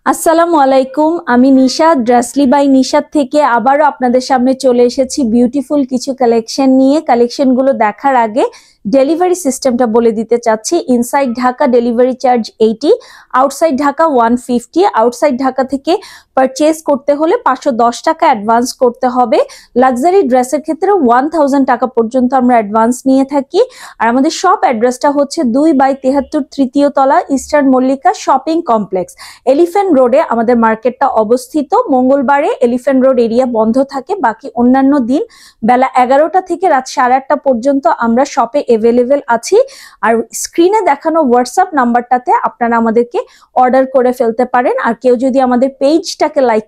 আসসালামু আলাইকুম, আমি নিশাদ ড্রেসলি বাই নিশাদ থেকে আবারও আপনাদের সামনে চলে এসেছি বিউটিফুল কিছু কালেকশন নিয়ে। কালেকশনগুলো দেখার আগে ডেলিভারি সিস্টেমটা বলে দিতে চাচ্ছি। Inside Dhaka delivery charge 80, outside Dhaka 150। Outside Dhaka থেকে পারচেজ করতে হলে 510 টাকা অ্যাডভান্স করতে হবে। লাক্সারি ড্রেসের ক্ষেত্রে 1000 টাকা পর্যন্ত আমরা অ্যাডভান্স নিয়ে থাকি। আর আমাদের শপ অ্যাড্রেসটা হচ্ছে 2/73 তৃতীয় তলা, eastern Mallika shopping complex, elephant রোডে আমাদের মার্কেটটা অবস্থিত। মঙ্গলবারে এলিফ্যান্ট রোড এরিয়া বন্ধ থাকে, বাকি অন্যান্য দিন বেলা 11টা থেকে রাত 8:30 পর্যন্ত আমরা শপে অ্যাভেলেবেল আছি। আর স্ক্রিনে দেখানো হোয়াটসঅ্যাপ নাম্বারটাতে আপনারা আমাদেরকে অর্ডার করে ফেলতে পারেন। আর কেউ যদি আমাদের পেজটাকে লাইক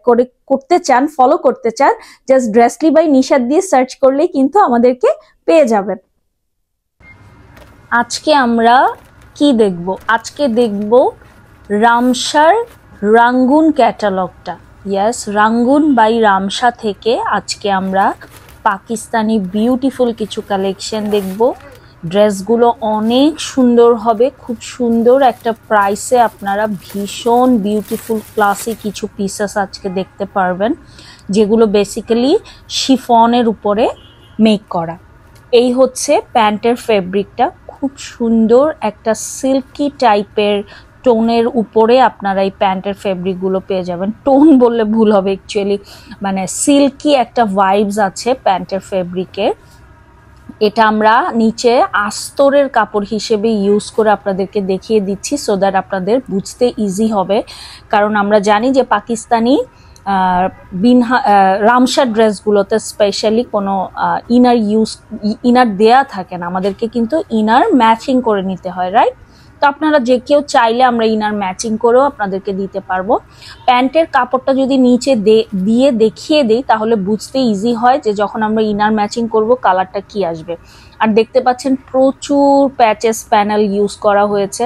করতে চান, ফলো করতে চান, জাস্ট ড্রেসলি বাই নিশাদ দিয়ে সার্চ করলেই কিন্তু আমাদেরকে পেয়ে যাবেন। আজকে আমরা কি দেখব? আজকে দেখব রামসার রাঙ্গুন ক্যাটালগটা। ইয়েস, রাঙ্গুন বাই রামসা থেকে আজকে আমরা পাকিস্তানি বিউটিফুল কিছু কালেকশন দেখব। ড্রেসগুলো অনেক সুন্দর হবে, খুব সুন্দর একটা প্রাইসে আপনারা ভীষণ বিউটিফুল ক্লাসি কিছু পিসেস আজকে দেখতে পারবেন, যেগুলো বেসিক্যালি শিফনের উপরে মেক করা। এই হচ্ছে প্যান্টের ফেব্রিকটা, খুব সুন্দর একটা সিল্কি টাইপের টোনের উপরে আপনারা এই প্যান্টের ফেব্রিকগুলো পেয়ে যাবেন। টোন বললে ভুল হবে, অ্যাকচুয়ালি মানে সিল্কি একটা ভাইবস আছে প্যান্টের ফেব্রিকে। এটা আমরা নিচে আস্তরের কাপড় হিসেবে ইউজ করে আপনাদেরকে দেখিয়ে দিচ্ছি, সো দ্যাট আপনাদের বুঝতে ইজি হবে। কারণ আমরা জানি যে পাকিস্তানি রামসার ড্রেসগুলোতে স্পেশালি কোনো ইনার দেয়া থাকে না, আমাদেরকে কিন্তু ইনার ম্যাচিং করে নিতে হয়, রাইট? তো আপনারা যে কেউ চাইলে আমরা ইনার ম্যাচিং করেও আপনাদেরকে দিতে পারবো। প্যান্টের কাপড়টা যদি নিচে দিয়ে দেখিয়ে দিই তাহলে বুঝতে ইজি হয় যে যখন আমরা ইনার ম্যাচিং করব কালারটা কি আসবে। আর দেখতে পাচ্ছেন প্রচুর প্যাচেস প্যানেল ইউজ করা হয়েছে,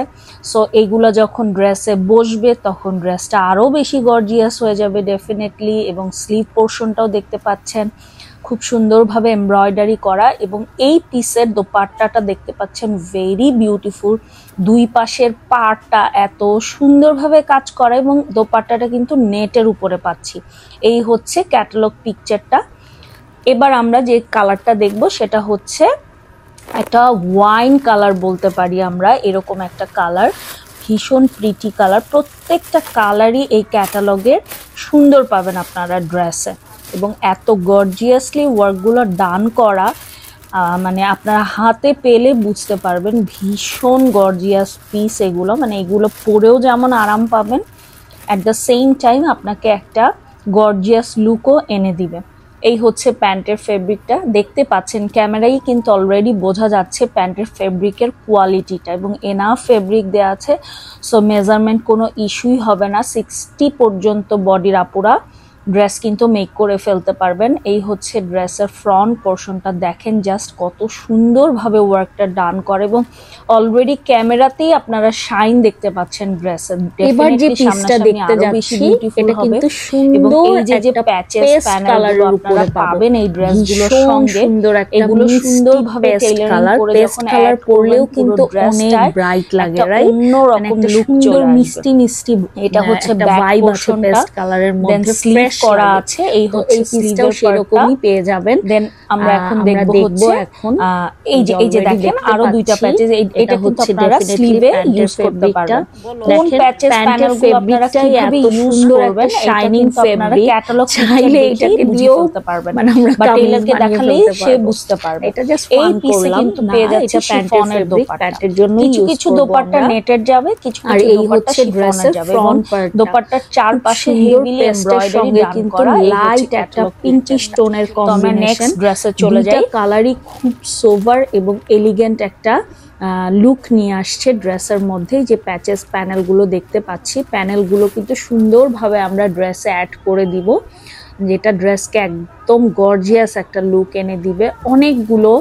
সো এইগুলো যখন ড্রেসে বসবে তখন ড্রেসটা আরও বেশি গর্জিয়াস হয়ে যাবে ডেফিনেটলি। এবং স্লিভ পোর্শনটাও দেখতে পাচ্ছেন খুব সুন্দরভাবে এমব্রয়ডারি করা, এবং এই পিসের দোপাট্টাটা দেখতে পাচ্ছেন ভেরি বিউটিফুল। দুই পাশের পাড়টা এত সুন্দরভাবে কাজ করা, এবং দোপাট্টাটা কিন্তু নেটের উপরে পাচ্ছি। এই হচ্ছে ক্যাটালগ পিকচারটা। এবার আমরা যে কালারটা দেখব সেটা হচ্ছে একটা ওয়াইন কালার বলতে পারি আমরা, এরকম একটা কালার, ভীষণ প্রিটি কালার। প্রত্যেকটা কালারই এই ক্যাটালগের সুন্দর পাবেন আপনারা ড্রেসে, এবং এত গর্জিয়াসলি ওয়ার্কগুলো ডান করা, মানে আপনারা হাতে পেলে বুঝতে পারবেন ভীষণ গর্জিয়াস পিস এগুলো। মানে এগুলো পরেও যেমন আরাম পাবেন, অ্যাট দ্য সেম টাইম আপনাকে একটা গর্জিয়াস লুকও এনে দিবে। এই হচ্ছে প্যান্টের ফেব্রিকটা, দেখতে পাচ্ছেন ক্যামেরায় কিন্তু অলরেডি বোঝা যাচ্ছে প্যান্টের ফেব্রিকের কোয়ালিটিটা, এবং এনাফ ফেব্রিক দেওয়া আছে, সো মেজারমেন্ট কোনো ইস্যুই হবে না। 60 পর্যন্ত বডির আপুরা ড্রেস কিন্তু মেক করে ফেলতে পারবেন। এই হচ্ছে ড্রেসের ফ্রন্ট পোর্শনটা, দেখেন জাস্ট কত সুন্দরভাবে ওয়ার্কটা ডান করে, এবং অলরেডি ক্যামেরাতেই আপনারা শাইন দেখতে পাচ্ছেন ড্রেসের। এবার যে পিসটা দেখতে যাচ্ছি এটা কিন্তু সুন্দর, এই যে প্যাচেস প্যানেলগুলো আপনারা পাবেন এই ড্রেসগুলোর সঙ্গে, এগুলো সুন্দরভাবে টেইলারিং করে যখন কালার পরলেও কিন্তু অনেক ব্রাইট লাগে, রাইট? অন্যরকম লুক চলে আসবে। মিষ্টি মিষ্টি এটা হচ্ছে ভাইব আছে পেস্ট কালারের মধ্যে, ফ্রেশ করা আছে। এই হচ্ছে স্লিভের সেরকমই পেয়ে যাবেন। দেন আমরা এখন দেখব হচ্ছে এই যে দেখেন আরো দুইটা প্যাচেস, এটা হচ্ছে আপনারা স্লিভে ইউজ করতে পারবেন। কোন প্যাচেস প্যানেলগুলো আপনারা কিভাবে ইউজ করবেন, শাইনিং ফেব্রিক ক্যাটালগ চাইলে এটাকে দিয়েও করতে পারবেন, মানে আমরা টেইলারকে দেখালেই সে বুঝতে পারবে। এটা জাস্ট এই পিসে কিন্তু পেয়ে যাচ্ছে শিফনের দোপাট্টার জন্য, কিছু দোপাট্টা নেটের যাবে, কিছু দোপাট্টা শিফনের যাবে। দোপাট্টার চারপাশে হেভিলি এমব্রয়ডারি কিন্তু লাইট একটা পিঙ্কিশ টোনের কম্বিনেশন। ড্রেসে চলে যায়, কালারই খুব সোভার এবং এলিগেন্ট একটা লুক নিয়ে আসছে ড্রেসের মধ্যে। যে প্যাচেস প্যানেলগুলো দেখতে পাচ্ছি, প্যানেলগুলো কিন্তু সুন্দরভাবে আমরা ড্রেসে অ্যাড করে দিব, যেটা ড্রেসকে একদম গর্জিয়াস একটা লুক এনে দিবে। অনেকগুলো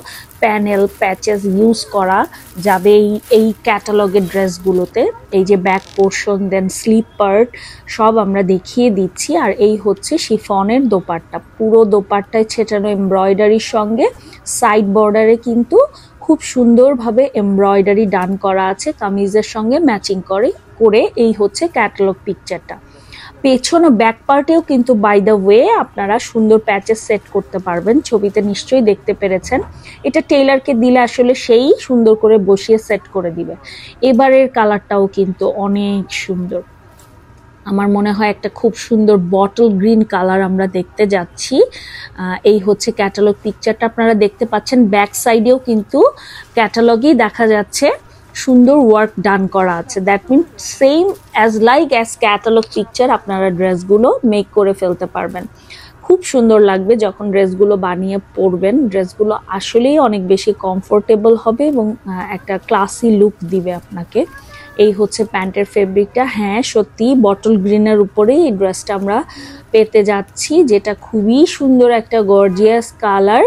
প্যানেল প্যাচেস ইউজ করা যাবে এই ক্যাটালগের ড্রেসগুলোতে। এই যে ব্যাক পোর্শন, দেন স্লিভ পার্ট সব আমরা দেখিয়ে দিচ্ছি। আর এই হচ্ছে শিফনের দোপাট্টা, পুরো দোপাট্টায় ছেটানো এমব্রয়ডারির সঙ্গে সাইড বর্ডারে কিন্তু খুব সুন্দরভাবে এমব্রয়ডারি ডান করা আছে, কামিজের সঙ্গে ম্যাচিং করে। এই হচ্ছে ক্যাটালগ পিকচারটা। পেছনে ব্যাক পার্টেও কিন্তু বাই দ্য ওয়ে আপনারা সুন্দর প্যাচেস সেট করতে পারবেন, ছবিতে নিশ্চয়ই দেখতে পেরেছেন। এটা টেইলারকে দিলে আসলে সেই সুন্দর করে বসিয়ে সেট করে দিবে। এবারের কালারটাও কিন্তু অনেক সুন্দর, আমার মনে হয় একটা খুব সুন্দর বটল গ্রিন কালার আমরা দেখতে যাচ্ছি। এই হচ্ছে ক্যাটালগ পিকচারটা, আপনারা দেখতে পাচ্ছেন ব্যাক সাইডেও কিন্তু ক্যাটালগেই দেখা যাচ্ছে সুন্দর ওয়ার্ক ডান করা আছে। That mean same as like as catalogue picture আপনারা ড্রেসগুলো মেক করে ফেলতে পারবেন। খুব সুন্দর লাগবে যখন ড্রেসগুলো বানিয়ে পরবেন, ড্রেসগুলো আসলেই অনেক বেশি কমফোর্টেবল হবে এবং একটা ক্লাসি লুক দিবে আপনাকে। এই হচ্ছে প্যান্টের ফেব্রিকটা, হ্যাঁ সত্যি বটল গ্রিনের উপরেই এই ড্রেসটা আমরা পেতে যাচ্ছি, যেটা খুবই সুন্দর একটা গর্জিয়াস কালার।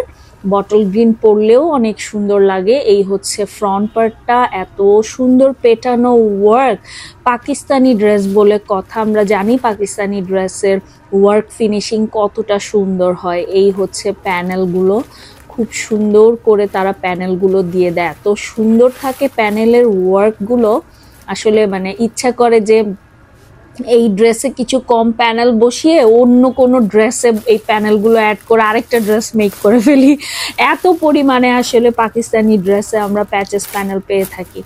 বটল গ্রিন পরলেও অনেক সুন্দর লাগে। এই হচ্ছে ফ্রন্ট পার্টটা, এত সুন্দর পেটানো ওয়ার্ক। পাকিস্তানি ড্রেস বলে কথা, আমরা জানি পাকিস্তানি ড্রেসের ওয়ার্ক ফিনিশিং কতটা সুন্দর হয়। এই হচ্ছে প্যানেলগুলো, খুব সুন্দর করে তারা প্যানেলগুলো দিয়ে দেয়, এত সুন্দর থাকে প্যানেলের ওয়ার্কগুলো, আসলে মানে ইচ্ছা করে যে এই ড্রেসে কিছু কম প্যানেল বসিয়ে অন্য কোনো ড্রেসে এই প্যানেলগুলো অ্যাড করে আরেকটা ড্রেস মেক করে ফেলি। এত পরিমাণে আসলে পাকিস্তানি ড্রেসে আমরা প্যাচেস প্যানেল পেয়ে থাকি।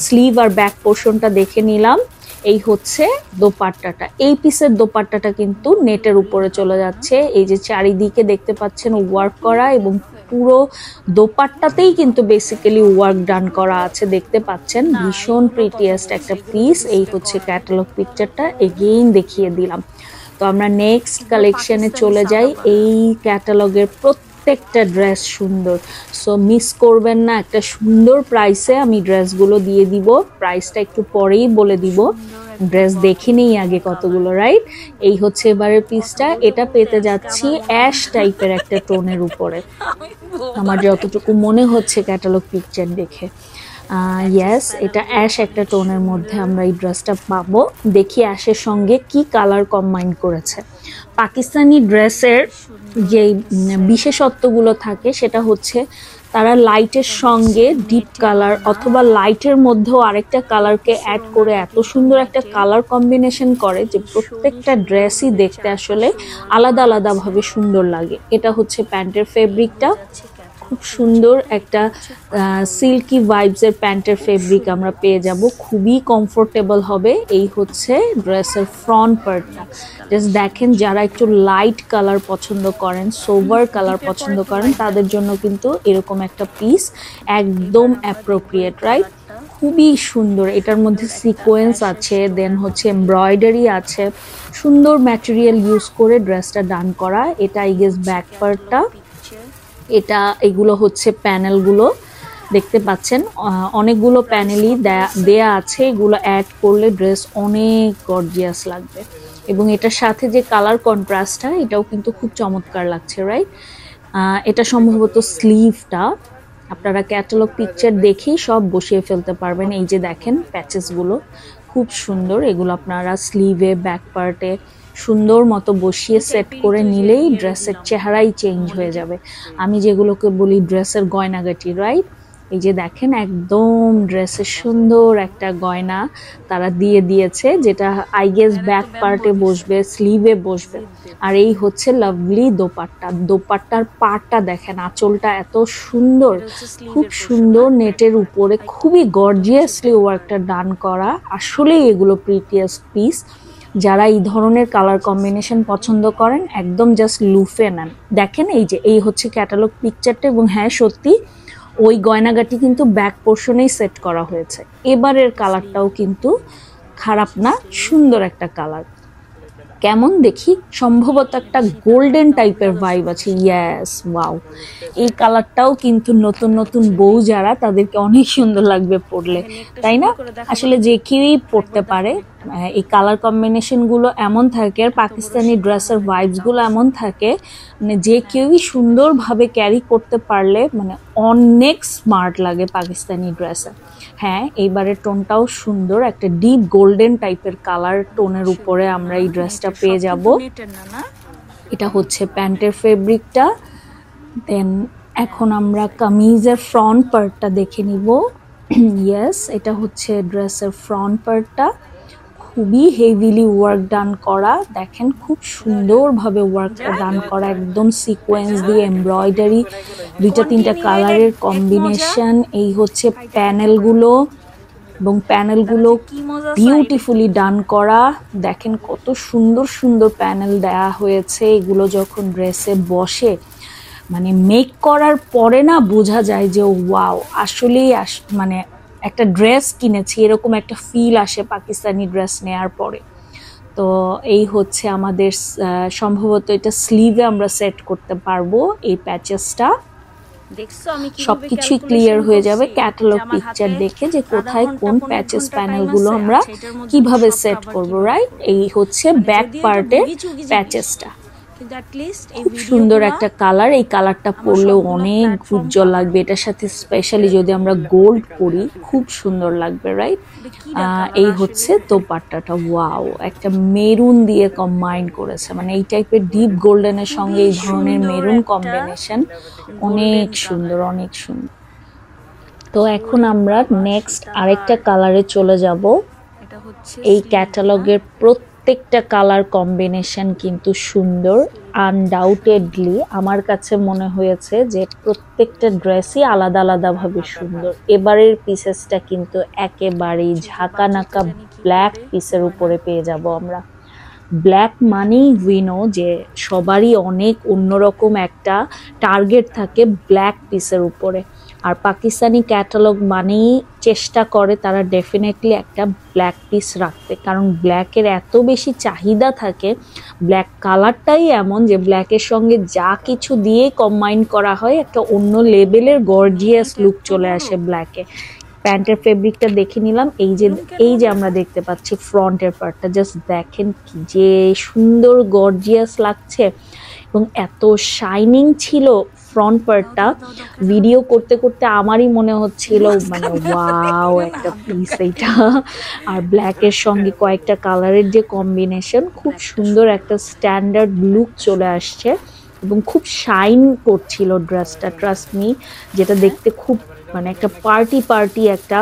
স্লিভ আর ব্যাক পোর্শনটা দেখে নিলাম। এই হচ্ছে দোপাট্টাটা, এই পিসের দোপাট্টাটা কিন্তু নেটের উপরে চলে যাচ্ছে। এই যে চারিদিকে দেখতে পাচ্ছেন ওয়ার্ক করা এবং পুরো দোপাট্টাতেই কিন্তু বেসিক্যালি ওয়ার্ক ডান করা আছে, দেখতে পাচ্ছেন ভীষণ প্রিটিয়েস্ট একটা পিস। এই হচ্ছে ক্যাটালগ পিকচারটা এগেইন দেখিয়ে দিলাম। তো আমরা নেক্সট কালেকশনে চলে যাই। এই ক্যাটালগের প্রত্যেকটা ড্রেস সুন্দর, সো মিস করবেন না। একটা সুন্দর প্রাইসে আমি ড্রেসগুলো দিয়ে দিব, প্রাইসটা একটু পরেই বলে দিব, ড্রেস দেখে নেই আগে কতগুলো, রাইট? এই হচ্ছে এবারের পিসটা, এটা পেতে যাচ্ছি অ্যাশ টাইপের একটা টোনের উপরে, আমার যতটুকু মনে হচ্ছে ক্যাটালগ পিকচার দেখে। ইয়েস, এটা অ্যাশ একটা টোনের মধ্যে আমরা এই ড্রেসটা পাবো। দেখি অ্যাশের সঙ্গে কি কালার কম্বাইন করেছে। পাকিস্তানি ড্রেসের যে বিশেষত্বগুলো থাকে সেটা হচ্ছে তারা লাইটের সঙ্গে ডিপ কালার অথবা লাইটের মধ্যেও আরেকটা কালারকে অ্যাড করে এত সুন্দর একটা কালার কম্বিনেশন করে যে প্রত্যেকটা ড্রেসই দেখতে আসলে আলাদা আলাদাভাবে সুন্দর লাগে। এটা হচ্ছে প্যান্টের ফেব্রিকটা, খুব সুন্দর একটা সিল্কি ভাইবসের প্যান্টের ফেব্রিক আমরা পেয়ে যাব, খুবই কমফোর্টেবল হবে। এই হচ্ছে ড্রেসের ফ্রন্ট পার্টটা, জাস্ট দেখেন যারা একটু লাইট কালার পছন্দ করেন, সোবার কালার পছন্দ করেন, তাদের জন্য কিন্তু এরকম একটা পিস একদম অ্যাপ্রোপ্রিয়েট, রাইট? খুবই সুন্দর, এটার মধ্যে সিকোয়েন্স আছে, দেন হচ্ছে এমব্রয়ডারি আছে, সুন্দর ম্যাটেরিয়াল ইউজ করে ড্রেসটা ডান করা। এটা আই গেস ব্যাক পার্টটা, এটা এগুলো হচ্ছে প্যানেলগুলো দেখতে পাচ্ছেন, অনেকগুলো প্যানেলই দেয়া আছে, এগুলো অ্যাড করলে ড্রেস অনেক গর্জিয়াস লাগবে। এবং এটার সাথে যে কালার কন্ট্রাস্টটা এটাও কিন্তু খুব চমৎকার লাগছে, রাইট? এটা সম্ভবত স্লিভটা, আপনারা ক্যাটালগ পিকচার দেখেই সব বসিয়ে ফেলতে পারবেন। এই যে দেখেন প্যাচেসগুলো খুব সুন্দর, এগুলো আপনারা স্লিভে ব্যাক পার্টে সুন্দর মতো বসিয়ে সেট করে নিলেই ড্রেসের চেহারাই চেঞ্জ হয়ে যাবে। আমি যেগুলোকে বলি ড্রেসের গয়নাগাটি, রাইট? এই যে দেখেন একদম ড্রেসের সুন্দর একটা গয়না তারা দিয়ে দিয়েছে, যেটা আই গেস ব্যাক পার্টে বসবে, স্লিভে বসবে। আর এই হচ্ছে লাভলি দোপাট্টা, দোপাট্টার পার্টটা দেখেন, আঁচলটা এত সুন্দর, খুব সুন্দর নেটের উপরে খুবই গর্জিয়াসলি ওয়ার্কটা ডান করা। আসলেই এগুলো প্রিটিয়াস পিস। যারা এই ধরনের কালার কম্বিনেশন পছন্দ করেন একদম জাস্ট লুফে নেন। দেখেন এই যে এই হচ্ছে ক্যাটালগ পিকচারটা, এবং হ্যাঁ সত্যি ওই গয়নাগাটি কিন্তু ব্যাক পোর্শনেই সেট করা হয়েছে। এবারের কালারটাও কিন্তু খারাপ না, সুন্দর একটা কালার। কেমন দেখি, সম্ভবত একটা গোল্ডেন টাইপের ভাইব আছে। ইয়েস, ওয়াও, এই কালারটাও কিন্তু নতুন নতুন বউ যারা তাদেরকে অনেক সুন্দর লাগবে পরলে, তাই না? আসলে যে কেউই পরতে পারে, এই কালার কম্বিনেশনগুলো এমন থাকে আর পাকিস্তানি ড্রেসের ভাইবসগুলো এমন থাকে, মানে যে কেউই সুন্দরভাবে ক্যারি করতে পারলে মানে অনেক স্মার্ট লাগে পাকিস্তানি ড্রেসে। হ্যাঁ, এইবারের টোনটাও সুন্দর, একটা ডিপ গোল্ডেন টাইপের কালার টোনের উপরে আমরা এই ড্রেসটা পেয়ে যাব। এটা হচ্ছে প্যান্টের ফেব্রিকটা। দেন এখন আমরা কামিজের ফ্রন্ট পার্টটা দেখে নিব। ইয়েস, এটা হচ্ছে ড্রেসের ফ্রন্ট পার্টটা, খুবই হেভিলি ওয়ার্ক ডান করা, দেখেন খুব সুন্দরভাবে ওয়ার্ক ডান করা, একদম সিকোয়েন্স দিয়ে এমব্রয়ডারি, 2-3টা কালারের কম্বিনেশন। এই হচ্ছে প্যানেলগুলো, এবং প্যানেলগুলো বিউটিফুলি ডান করা, দেখেন কত সুন্দর সুন্দর প্যানেল দেয়া হয়েছে। এগুলো যখন ড্রেসে বসে মানে মেক করার পরে না বোঝা যায় যে ওয়াও, আসলেই মানে একটা ড্রেস কিনেছি এরকম একটা ফিল আসে পাকিস্তানি ড্রেস নেয়ার পরে। তো এই হচ্ছে আমাদের সম্ভবত এটা স্লিভে আমরা সেট করতে পারবো এই প্যাচেসটা। সবকিছুই ক্লিয়ার হয়ে যাবে ক্যাটালগ পিকচার দেখে যে কোথায় কোন প্যাচেস প্যানেলগুলো আমরা কিভাবে সেট করব, রাইট? এই হচ্ছে ব্যাক পার্টের প্যাচেসটা। খুব সুন্দর একটা কালার, এই কালারটা পরলেও অনেক উজ্জ্বল লাগবে, এটার সাথে স্পেশালি যদি আমরা গোল্ড পরি খুব সুন্দর লাগবে, রাইট? এই হচ্ছে দোপাট্টাটা, ওয়াও, একটা মেরুন দিয়ে কম্বাইন করেছে, মানে এই টাইপের ডিপ গোল্ডেনের সঙ্গে এই ধরনের মেরুন কম্বিনেশন অনেক সুন্দর, অনেক সুন্দর। তো এখন আমরা নেক্সট আরেকটা কালারে চলে যাব। এই ক্যাটালগের প্রত্যেকটা কালার কম্বিনেশন কিন্তু সুন্দর, আনডাউটেডলি আমার কাছে মনে হয়েছে যে প্রত্যেকটা ড্রেসই আলাদা আলাদাভাবে সুন্দর। এবারের পিসেসটা কিন্তু একেবারেই ঝাঁকানাকা ব্ল্যাক পিসের উপরে পেয়ে যাব আমরা। ব্ল্যাক মানেই উইনো যে সবারই অনেক অন্যরকম একটা টার্গেট থাকে ব্ল্যাক পিসের উপরে, আর পাকিস্তানি ক্যাটালগ মানেই চেষ্টা করে তারা ডেফিনেটলি একটা ব্ল্যাক পিস রাখতে, কারণ ব্ল্যাকের এত বেশি চাহিদা থাকে। ব্ল্যাক কালারটাই এমন যে ব্ল্যাকের সঙ্গে যা কিছু দিয়ে কম্বাইন করা হয় একটা অন্য লেভেলের গর্জিয়াস লুক চলে আসে ব্ল্যাকে। প্যান্টের ফেব্রিকটা দেখে নিলাম, এই যে আমরা দেখতে পাচ্ছি ফ্রন্টের পার্টটা, জাস্ট দেখেন কি যে সুন্দর গর্জিয়াস লাগছে, এবং এত শাইনিং ছিল ফ্রন্ট পার্টটা। ভিডিও করতে করতে আমারই মনে হচ্ছিল মানে ওয়াও একটা পিস এইটা। আর ব্ল্যাকের সঙ্গে কয়েকটা কালারের যে কম্বিনেশন, খুব সুন্দর একটা স্ট্যান্ডার্ড লুক চলে আসছে এবং খুব শাইন করছিল ড্রেসটা, ট্রাস্ট মি, যেটা দেখতে খুব মানে একটা পার্টি একটা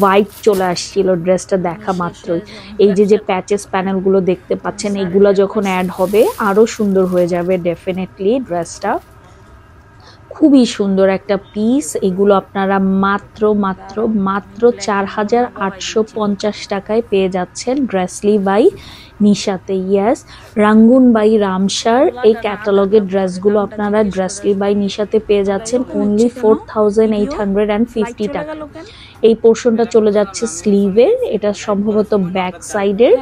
ভাইব চলে আসছিল ড্রেসটা দেখা মাত্রই। এই যে প্যাচেস প্যানেলগুলো দেখতে পাচ্ছেন, এগুলো যখন অ্যাড হবে আরো সুন্দর হয়ে যাবে ডেফিনেটলি ড্রেসটা। খুবই সুন্দর একটা পিস। এগুলো আপনারা মাত্র 4850 টাকায় পেয়ে যাচ্ছেন ড্রেসলি বাই নিশাতে। ইয়াস, রাঙ্গুন বাই রামসার এই ক্যাটালগের ড্রেসগুলো আপনারা ড্রেসলি বাই নিশাতে পেয়ে যাচ্ছেন অনলি 4850 টাকা। এই পোর্শনটা চলে যাচ্ছে স্লিভের, এটা সম্ভবত ব্যাক সাইডের।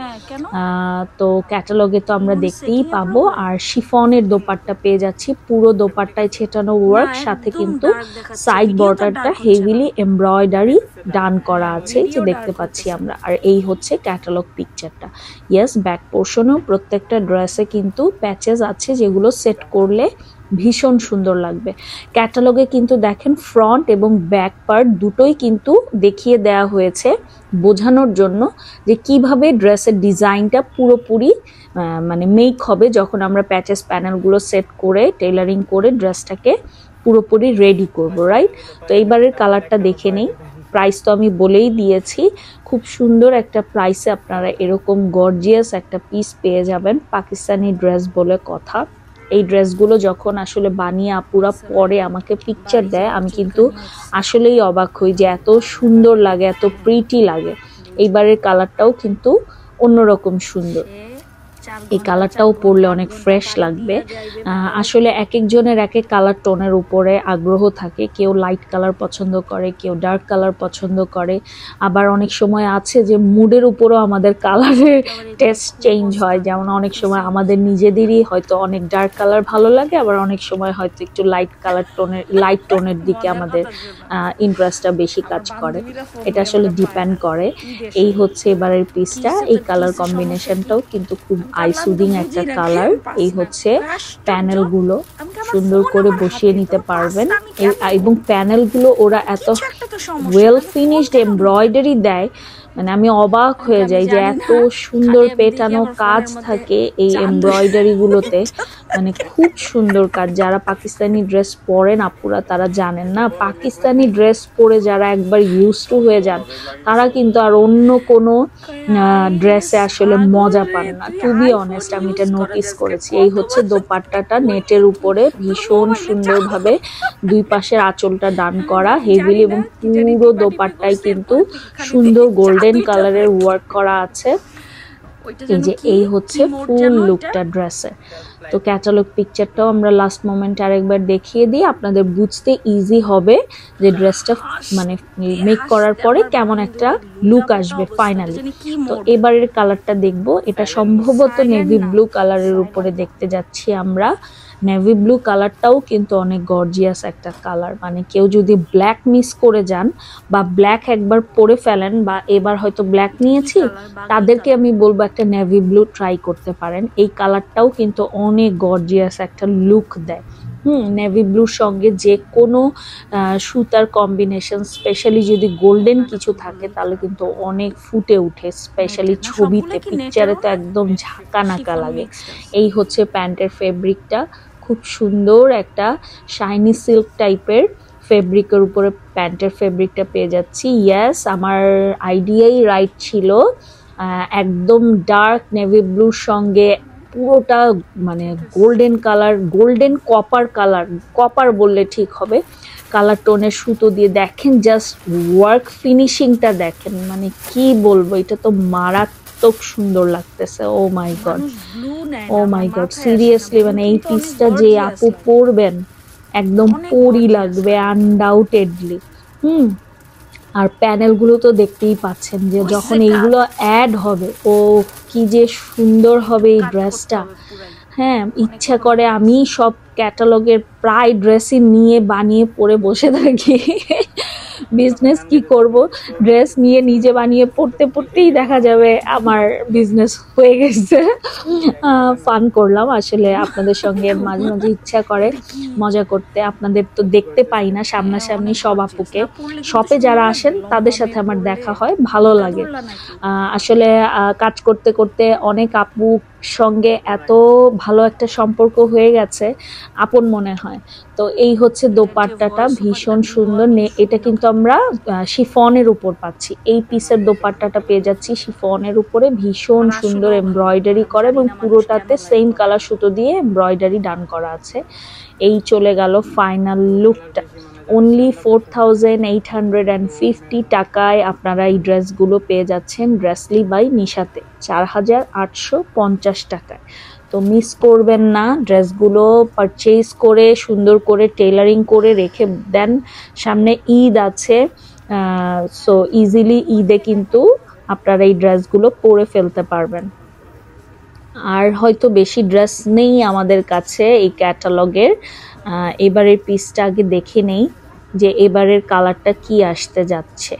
তো ক্যাটালগে তো আমরা দেখতেই পাবো। আর শিফনের দোপাট্টা পেয়ে যাচ্ছি, পুরো দোপাট্টায় ছেটানো ওয়ার্ক, সাথে কিন্তু সাইড বর্ডারটা হেভিলি এমব্রয়ডারি ডান করা আছে, যে দেখতে পাচ্ছি আমরা। আর এই হচ্ছে ক্যাটালগ পিকচারটা। ইয়েস, ব্যাক পোর্শনেও প্রত্যেকটা ড্রেসে কিন্তু প্যাচেস আছে যেগুলো সেট করলে ভীষণ সুন্দর লাগবে। ক্যাটালগে কিন্তু দেখেন ফ্রন্ট এবং ব্যাক পার্ট দুটোই কিন্তু দেখিয়ে দেওয়া হয়েছে বোঝানোর জন্য যে কিভাবে ড্রেসের ডিজাইনটা পুরোপুরি মানে মেক হবে যখন আমরা প্যাচেস প্যানেলগুলো সেট করে টেলারিং করে ড্রেসটাকে পুরোপুরি রেডি করব, রাইট? তো এইবারের কালারটা দেখে নেই। প্রাইস তো আমি বলেই দিয়েছি, খুব সুন্দর একটা প্রাইসে আপনারা এরকম গর্জিয়াস একটা পিস পেয়ে যাবেন। পাকিস্তানি ড্রেস বলে কথা। এই ড্রেসগুলো যখন আসলে বানিয়ে আপুরা পরে আমাকে পিকচার দেয়, আমি কিন্তু আসলেই অবাক হই যে এত সুন্দর লাগে, এত প্রিটি লাগে। এইবারের কালারটাও কিন্তু অন্যরকম সুন্দর, এই কালারটাও পরলে অনেক ফ্রেশ লাগবে। আসলে এক একজনের এক এক কালার টোনের উপরে আগ্রহ থাকে, কেউ লাইট কালার পছন্দ করে, কেউ ডার্ক কালার পছন্দ করে, আবার অনেক সময় আছে যে মুডের উপরও আমাদের কালারের টেস্ট চেঞ্জ হয়। যেমন অনেক সময় আমাদের নিজেদেরই হয়তো অনেক ডার্ক কালার ভালো লাগে, আবার অনেক সময় হয়তো একটু লাইট টোনের দিকে আমাদের ইন্টারেস্টটা বেশি কাজ করে। এটা আসলে ডিপেন্ড করে। এই হচ্ছে এবারের পিসটা, এই কালার কম্বিনেশনটাও কিন্তু খুব আইসুদিং একটা কালার। এই হচ্ছে প্যানেলগুলো সুন্দর করে বসিয়ে নিতে পারবেন, এবং প্যানেলগুলো ওরা এত ওয়েল ফিনিশড এমব্রয়ডারি দেয়, মানে আমি অবাক হয়ে যাই যে এত সুন্দর পেটানো কাজ থাকে এই এমব্রয়ডারি গুলোতে, মানে খুব সুন্দর কাজ। যারা পাকিস্তানি ড্রেস পরেন আপুরা তারা জানেন না, পাকিস্তানি ড্রেস পরে যারা একবার ইউজ টু হয়ে যান তারা কিন্তু আর অন্য কোনো ড্রেসে আসলে মজা পান না। টু বি অনেস্ট আমি এটা নোটিস করেছি। এই হচ্ছে দোপাট্টাটা, নেটের উপরে ভীষণ সুন্দরভাবে দুই পাশের আঁচলটা ডান করা হেভিলি, এবং পুরো দোপাট্টায় কিন্তু সুন্দর গোল্ডেন কালারের ওয়ার্ক করা আছে। এই যে এই হচ্ছে ফুল লুকটা ড্রেসের। তো ক্যাটালগ পিকচারটাও আমরা লাস্ট মোমেন্ট আরেকবার দেখিয়ে দিই, আপনাদের বুঝতে ইজি হবে যে ড্রেসটা মানে মেক করার পরে কেমন একটা লুক আসবে ফাইনালি। তো এবারের কালারটা দেখবো, এটা সম্ভবত নেভি ব্লু কালারের উপরে দেখতে যাচ্ছি আমরা। নেভি ব্লু কালারটাও কিন্তু অনেক গর্জিয়াস একটা কালার, মানে কেউ যদি ব্ল্যাক মিস করে যান বা ব্ল্যাক একবার পরে ফেলেন বা এবার হয়তো ব্ল্যাক নিয়েছি, তাদেরকে আমি বলবো একটা নেভি ব্লু ট্রাই করতে পারেন। এই কালারটাও কিন্তু অনেক গর্জিয়াস একটা লুক দেয়। নেভি ব্লুর সঙ্গে যে কোনো সুতার কম্বিনেশন, স্পেশালি যদি গোল্ডেন কিছু থাকে তাহলে কিন্তু অনেক ফুটে উঠে, স্পেশালি ছবিতে, পিকচারে তো একদম ঝাঁকানাকা লাগে। এই হচ্ছে প্যান্টের ফেব্রিকটা, খুব সুন্দর একটা শাইনি সিল্ক টাইপের ফেব্রিকের উপরে প্যান্টের ফেব্রিকটা পেয়ে যাচ্ছি। ইয়েস, আমার আইডিয়াই রাইট ছিল। একদম ডার্ক নেভি ব্লুর সঙ্গে পুরোটা মানে golden colour, golden copper colour, copper বললে ঠিক হবে, কালার টোনের সুতো দিয়ে দেখেন জাস্ট ওয়ার্ক ফিনিশিংটা দেখেন, মানে কি বলবো, এটা তো মারাত্মক সুন্দর লাগতেছে। ও মাই গড, ও মাই গড, সিরিয়াসলি মানে এই পিসটা যে আপু পরবেন একদম পরি লাগবে আনডাউটেডলি। আর প্যানেলগুলো তো দেখতেই পাচ্ছেন যে যখন এইগুলো অ্যাড হবে, ও কি যে সুন্দর হবে এই ড্রেসটা। হ্যাঁ, ইচ্ছা করে আমি সব ক্যাটালগের প্রায় ড্রেসই নিয়ে বানিয়ে পরে বসে থাকি। বিজনেস কি করব, ড্রেস নিয়ে নিজে বানিয়ে পড়তে পড়তেই দেখা যাবে আমার বিজনেস হয়ে গেছে। ফান করলাম আসলে, আপনাদের সঙ্গে মাঝে মাঝে ইচ্ছা করে মজা করতে। আপনাদের তো দেখতে পাই না সামনাসামনি সব আপুকে, শপে যারা আসেন তাদের সাথে আমার দেখা হয়, ভালো লাগে আসলে। কাজ করতে করতে অনেক আপু সঙ্গে এত ভালো একটা সম্পর্ক হয়ে গেছে, আপন মনে হয়। তো এই হচ্ছে দোপাট্টাটা, ভীষণ সুন্দর। এটা কিন্তু আমরা শিফনের উপর পাচ্ছি, এই পিসের দোপাট্টাটা পেয়ে যাচ্ছি শিফনের উপরে, ভীষণ সুন্দর এমব্রয়ডারি করা এবং পুরোটাতে সেম কালার সুতো দিয়ে এমব্রয়ডারি ডান করা আছে। এই চলে গেল ফাইনাল লুকটা। অনলি 4850 টাকায় আপনারা এই ড্রেসগুলো পেয়ে যাচ্ছেন ড্রেসলি বাই নিশাতে, 4850 টাকায়। তো মিস করবেন না, ড্রেসগুলো পারচেজ করে সুন্দর করে টেলারিং করে রেখে দেন। সামনে ঈদ আছে, সো ইজিলি ঈদে কিন্তু আপনারা এই ড্রেসগুলো পরে ফেলতে পারবেন। আর হয়তো বেশি ড্রেস নেই আমাদের কাছে এই ক্যাটালগের। এবারের পিসটা আগে দেখে নেই যে এবারের কালারটা কি আসতে যাচ্ছে।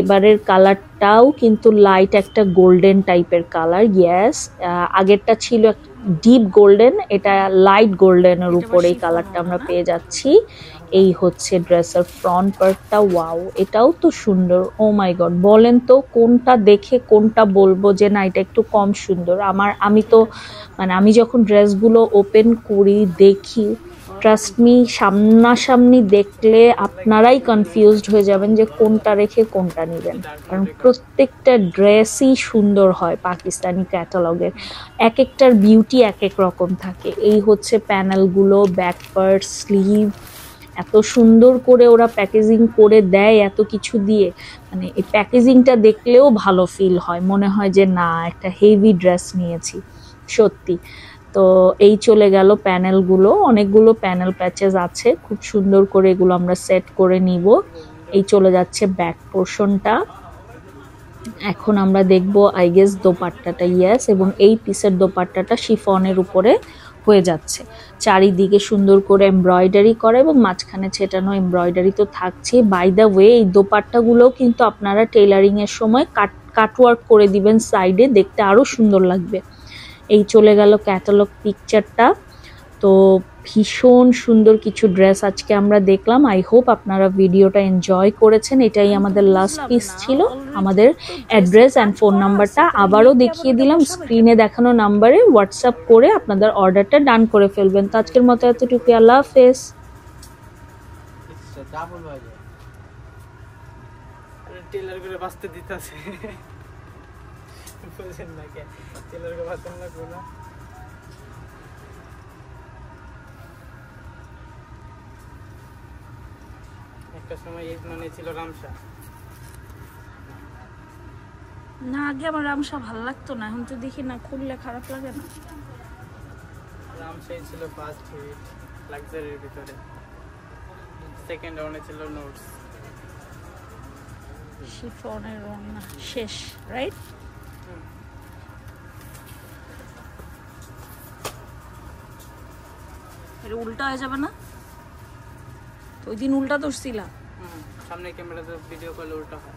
এবারের কালারটাও কিন্তু লাইট একটা গোল্ডেন টাইপের কালার। ইয়েস, আগেরটা ছিল ডিপ গোল্ডেন, এটা লাইট গোল্ডেনের উপরে এই কালারটা আমরা পেয়ে যাচ্ছি। এই হচ্ছে ড্রেসের ফ্রন্ট পার্টটা, ওয়াও, এটাও তো সুন্দর। ও মাই গড, বলেন তো কোনটা দেখে কোনটা বলবো যে না এটা একটু কম সুন্দর। আমি তো মানে আমি যখন ড্রেসগুলো ওপেন করি দেখি, ট্রাস্ট মি, সামনাসামনি দেখলে আপনারাই কনফিউজড হয়ে যাবেন যে কোনটা রেখে কোনটা নেবেন, কারণ প্রত্যেকটা ড্রেসই সুন্দর হয় পাকিস্তানি ক্যাটালগের, এক একটার বিউটি এক এক রকম থাকে। এই হচ্ছে প্যানেলগুলো, ব্যাক পার্ট, স্লিভ, এত সুন্দর করে ওরা প্যাকেজিং করে দেয় এত কিছু দিয়ে, মানে এই প্যাকেজিংটা দেখলেও ভালো ফিল হয়, মনে হয় যে না একটা হেভি ড্রেস নিয়েছি সত্যি। তো এই চলে গেল প্যানেলগুলো, অনেকগুলো প্যানেল প্যাচেস আছে, খুব সুন্দর করে এগুলো আমরা সেট করে নিব। এই চলে যাচ্ছে ব্যাক পোর্শনটা। এখন আমরা দেখব আই গেস দোপাট্টাটা। ইয়েস, এবং এই পিসের দোপাট্টাটা শিফনের উপরে হয়ে যাচ্ছে, চারিদিকে সুন্দর করে এমব্রয়ডারি করা এবং মাঝখানে ছেটানো এমব্রয়ডারি তো থাকছে। বাই দ্য ওয়ে, এই দোপাট্টাগুলোও কিন্তু আপনারা টেলারিং এর সময় কাটওয়ার্ক করে দিবেন সাইডে, দেখতে আরো সুন্দর লাগবে। এই চলে গেল ক্যাটালগ পিকচারটা। তো ভীষণ সুন্দর কিছু ড্রেস আজকে আমরা দেখলাম। আই হোপ আপনারা ভিডিওটা এনজয় করেছেন। এটাই আমাদের লাস্ট পিস ছিল। আমাদের অ্যাড্রেস অ্যান্ড ফোন নাম্বারটা আবারও দেখিয়ে দিলাম, স্ক্রিনে দেখানো নাম্বারে হোয়াটসঅ্যাপ করে আপনাদের অর্ডারটা ডান করে ফেলবেন। তো আজকের মতো এতটুকু, আল্লাহ হাফেজ। টেলার করে বাঁচতে দিতেছে, বুঝেন না কে টেলার করে বাঁচতে লাগবে না। একটা সময় এই মানে ছিল রামসা। না, আগে আমার রামসা ভালো লাগতো না, এখন তো দেখি না, খুললে খারাপ লাগে না। রামসাই ছিল ফার্স্ট হিট লাক্সারির ভিতরে, সেকেন্ড রাউন্ডে ছিল নোটস। শিফনের রং না শেষ, রাইট? এটা উল্টা হয়ে যাবে না তো? ওই দিন উল্টা ধরছিলাম। সামনে ক্যামেরাতে ভিডিও করলে উল্টা হয়।